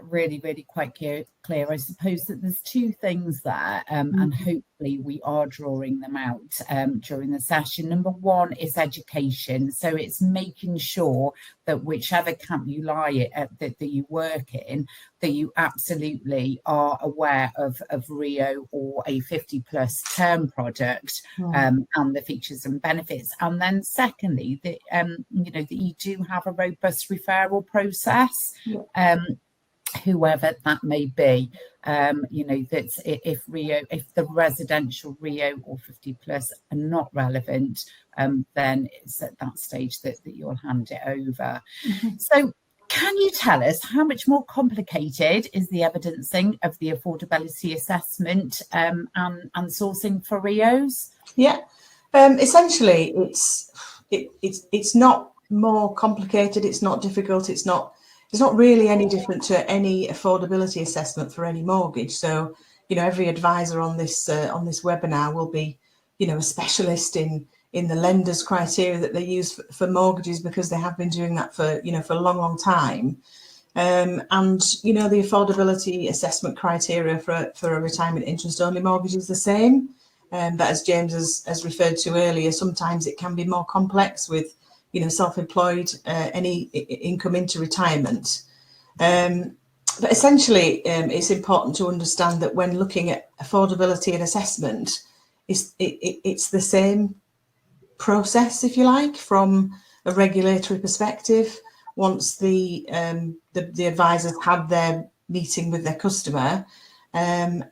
Speaker 3: really, really quite clear. I suppose that there's two things there, and hopefully we are drawing them out during the session. Number one is education. So it's making sure that whichever camp you lie that you work in, that you absolutely are aware of RIO or a 50+ term product and the features and benefits. And then secondly, that you do have a robust referral process. Whoever that may be, that's if the residential RIO or 50+ are not relevant, then it's at that stage that you'll hand it over. So can you tell us how much more complicated is the evidencing of the affordability assessment and sourcing for RIOs? Yeah,
Speaker 5: essentially it's not more complicated, it's not difficult, it's not really any different to any affordability assessment for any mortgage. So, every advisor on this webinar will be, a specialist in the lender's criteria that they use for mortgages, because they have been doing that for a long, long time. And, the affordability assessment criteria for a retirement interest only mortgage is the same. But as James has referred to earlier, sometimes it can be more complex with self-employed, any income into retirement. But essentially, it's important to understand that when looking at affordability and assessment, it's the same process, if you like, from a regulatory perspective. Once the advisors had their meeting with their customer, and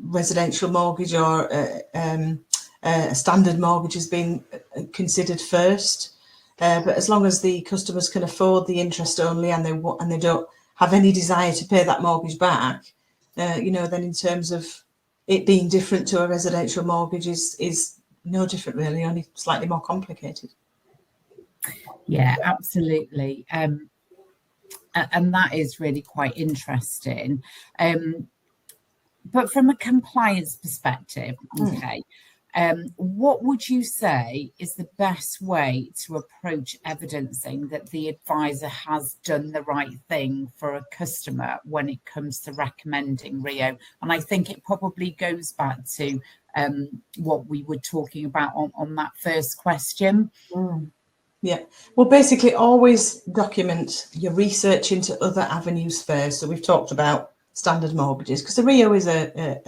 Speaker 5: residential mortgage or a standard mortgage has been considered first, but as long as the customers can afford the interest only and they don't have any desire to pay that mortgage back, then in terms of it being different to a residential mortgage is no different, really, only slightly more complicated.
Speaker 3: Yeah, absolutely, and that is really quite interesting. But from a compliance perspective, okay. What would you say is the best way to approach evidencing that the advisor has done the right thing for a customer when it comes to recommending RIO? And I think it probably goes back to what we were talking about on that first question.
Speaker 5: Yeah, well, basically always document your research into other avenues first. So we've talked about standard mortgages, because the RIO is a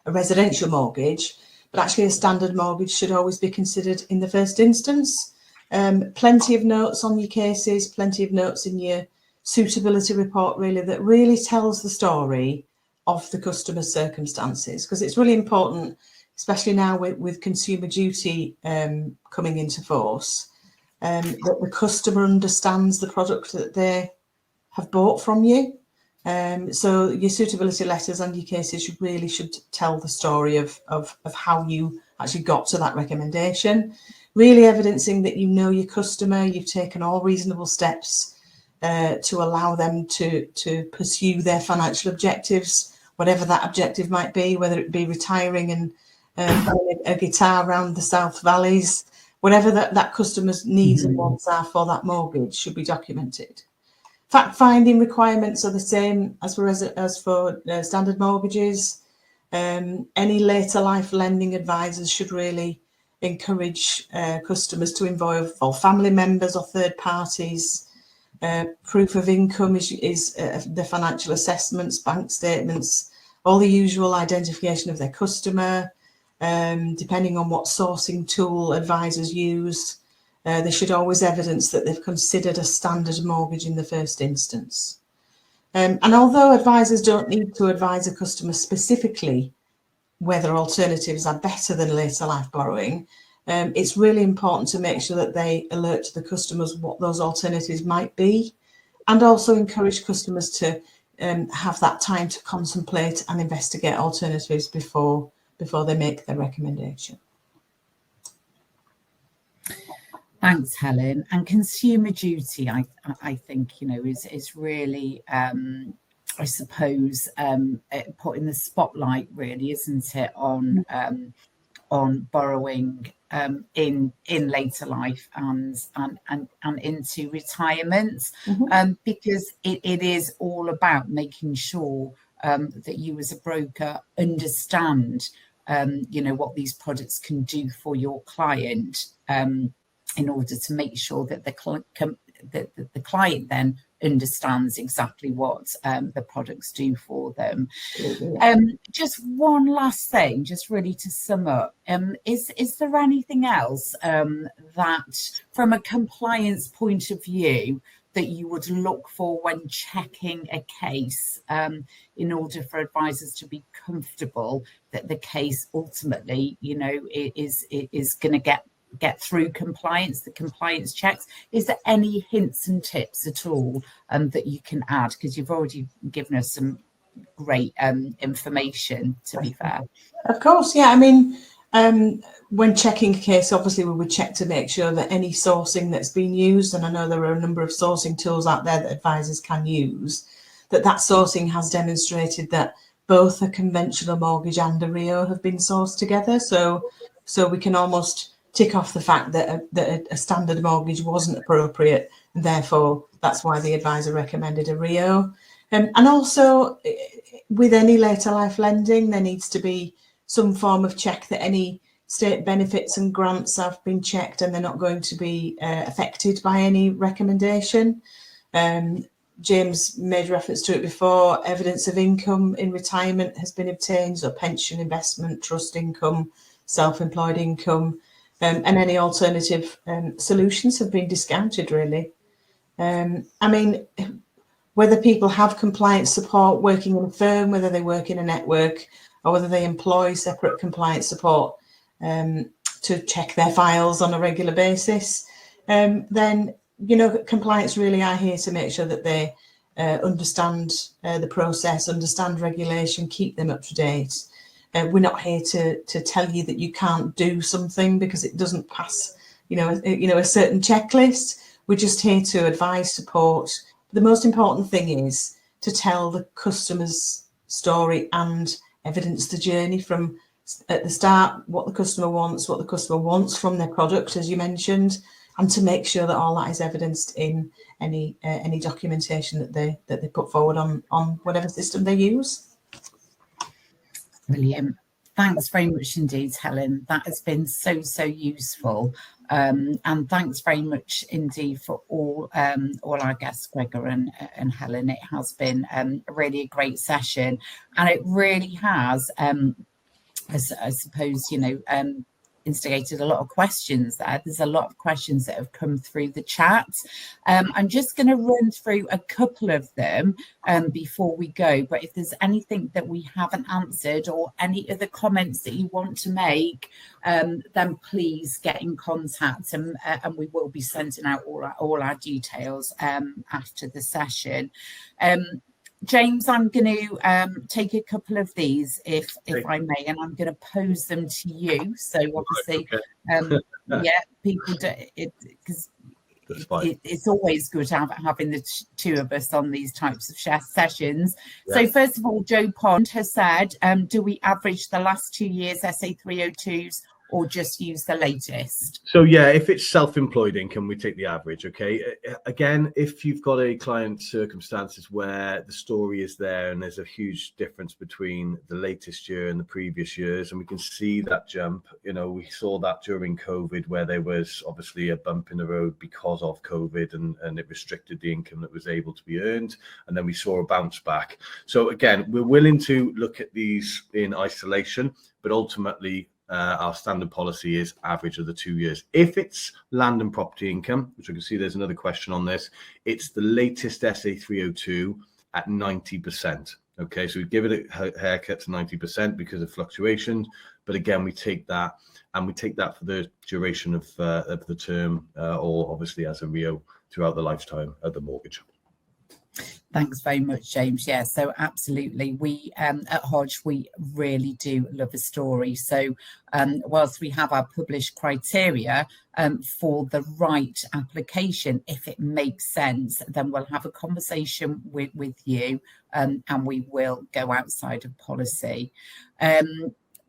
Speaker 5: residential mortgage, but actually a standard mortgage should always be considered in the first instance. Plenty of notes on your cases, plenty of notes in your suitability report, really, that really tells the story of the customer's circumstances, because it's really important, especially now with Consumer Duty coming into force, that the customer understands the product that they have bought from you. So your suitability letters and your cases really should tell the story of how you actually got to that recommendation, really evidencing that you know your customer, you've taken all reasonable steps to allow them to pursue their financial objectives, whatever that objective might be, whether it be retiring and playing a guitar around the South Valleys, whatever that customer's needs and wants are for that mortgage should be documented. Fact-finding requirements are the same as for standard mortgages. Any later life lending advisors should really encourage customers to involve family members or third parties. Proof of income is the financial assessments, bank statements, all the usual identification of their customer. Depending on what sourcing tool advisors use, they should always evidence that they've considered a standard mortgage in the first instance. And although advisors don't need to advise a customer specifically whether alternatives are better than later life borrowing, it's really important to make sure that they alert the customers what those alternatives might be, and also encourage customers to have that time to contemplate and investigate alternatives before they make their recommendation.
Speaker 3: Thanks, Helen. And Consumer Duty, I think, is really, I suppose, putting the spotlight, really, isn't it, on borrowing in later life and into retirement, because it is all about making sure that you as a broker understand what these products can do for your client, in order to make sure that the client then understands exactly what the products do for them. Just one last thing, just really to sum up, is there anything else that, from a compliance point of view, that you would look for when checking a case, in order for advisors to be comfortable that the case ultimately, is going to get through compliance, the compliance checks? Is there any hints and tips at all that you can add? Because you've already given us some great information, to be fair.
Speaker 5: Of course, yeah. I mean, when checking a case, obviously we would check to make sure that any sourcing that's been used, and I know there are a number of sourcing tools out there that advisors can use, that sourcing has demonstrated that both a conventional mortgage and a RIO have been sourced together. So we can almost tick off the fact that a standard mortgage wasn't appropriate, and therefore that's why the advisor recommended a RIO. And also, with any later life lending, there needs to be some form of check that any state benefits and grants have been checked and they're not going to be affected by any recommendation. James made reference to it before. Evidence of income in retirement has been obtained, so pension, investment, trust income, self-employed income. And any alternative solutions have been discounted, really. I mean, whether people have compliance support working in a firm, whether they work in a network, or whether they employ separate compliance support to check their files on a regular basis, then, compliance really are here to make sure that they understand the process, understand regulation, keep them up to date. We're not here to tell you that you can't do something because it doesn't pass, a certain checklist. We're just here to advise, support. The most important thing is to tell the customer's story and evidence the journey from at the start, what the customer wants from their product, as you mentioned, and to make sure that all that is evidenced in any documentation that they put forward on whatever system they use.
Speaker 3: Brilliant. Thanks very much indeed, Helen. That has been so useful. And thanks very much indeed for all our guests, Gregor and Helen. It has been really a great session, and it really has I suppose, instigated a lot of questions there. There's a lot of questions that have come through the chat. I'm just going to run through a couple of them before we go. But if there's anything that we haven't answered or any other comments that you want to make, then please get in contact, and we will be sending out all our details after the session. James, I'm going to take a couple of these, if I may, and I'm going to pose them to you. So obviously, people do it because it's always good having the two of us on these types of sessions. Yeah. So first of all, Joe Pond has said, do we average the last 2 years SA302s? Or just use the latest?
Speaker 2: So yeah, if it's self-employed income, we take the average. Okay. Again, if you've got a client circumstances where the story is there and there's a huge difference between the latest year and the previous years, and we can see that jump, we saw that during COVID, where there was obviously a bump in the road because of COVID, and it restricted the income that was able to be earned. And then we saw a bounce back. So again, we're willing to look at these in isolation, but ultimately, our standard policy is average of the 2 years. If it's land and property income, which I can see there's another question on this, it's the latest SA302 at 90%. Okay, so we give it a haircut to 90% because of fluctuations. But again, we take that, and we take that for the duration of the term, or obviously as a RIO throughout the lifetime of the mortgage.
Speaker 3: Thanks very much, James. Yeah, so absolutely. We at Hodge, we really do love a story. So whilst we have our published criteria for the right application, if it makes sense, then we'll have a conversation with you, and we will go outside of policy.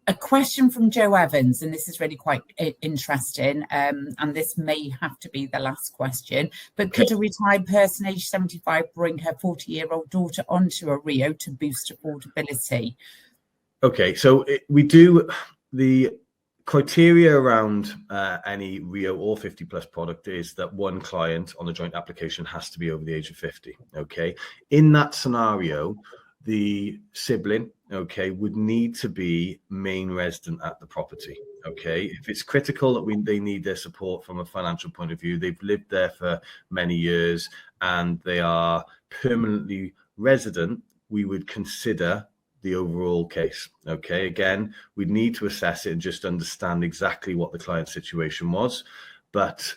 Speaker 3: A question from Joe Evans, and this is really quite interesting, and this may have to be the last question, but could a retired person aged 75 bring her 40-year-old daughter onto a RIO to boost affordability? Okay, so we do the criteria around any RIO or 50 plus product is that one client on the joint application has to be over the age of 50. Okay, in that scenario, the sibling, would need to be main resident at the property. Okay, if it's critical that they need their support from a financial point of view, they've lived there for many years and they are permanently resident, we would consider the overall case. Okay, again, we'd need to assess it and just understand exactly what the client's situation was, but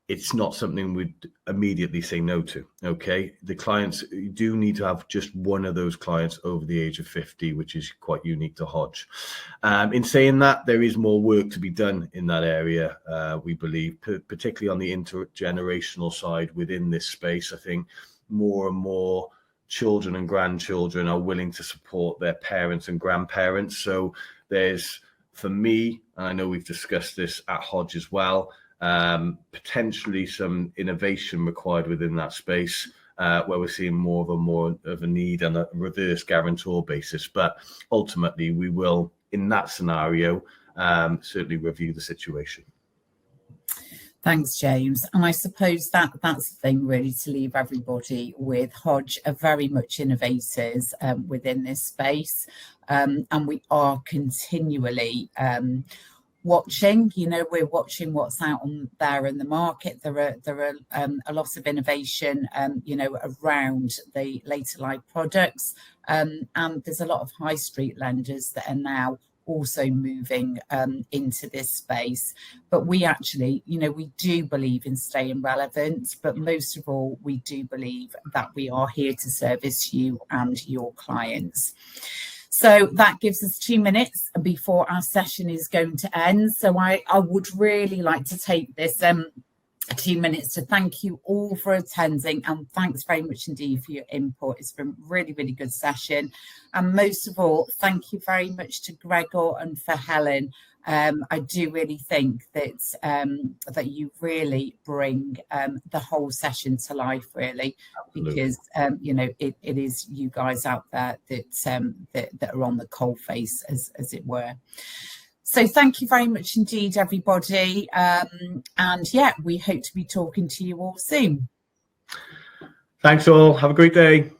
Speaker 3: it's not something we'd immediately say no to. Okay, the clients, you do need to have just one of those clients over the age of 50, which is quite unique to Hodge. In saying that, there is more work to be done in that area, we believe, particularly on the intergenerational side within this space. I think more and more children and grandchildren are willing to support their parents and grandparents. So there's, for me, and I know we've discussed this at Hodge as well, potentially some innovation required within that space, where we're seeing more of a need on a reverse guarantor basis. But ultimately, we will, in that scenario, certainly review the situation. Thanks, James. And I suppose that's the thing, really, to leave everybody with. Hodge are very much innovators within this space, and we are continually watching. We're watching what's out there in the market. There are a lot of innovation, around the later life products, and there's a lot of high street lenders that are now also moving into this space. But we actually, we do believe in staying relevant, but most of all, we do believe that we are here to service you and your clients. So that gives us 2 minutes before our session is going to end. So I would really like to take this 2 minutes to thank you all for attending, and thanks very much indeed for your input. It's been a really, really good session. And most of all, thank you very much to Gregor and for Helen. I do really think that you really bring the whole session to life, really. Absolutely. Because it is you guys out there that are on the coalface, as it were. So thank you very much indeed, everybody. And yeah, we hope to be talking to you all soon.
Speaker 2: Thanks all. Have a great day.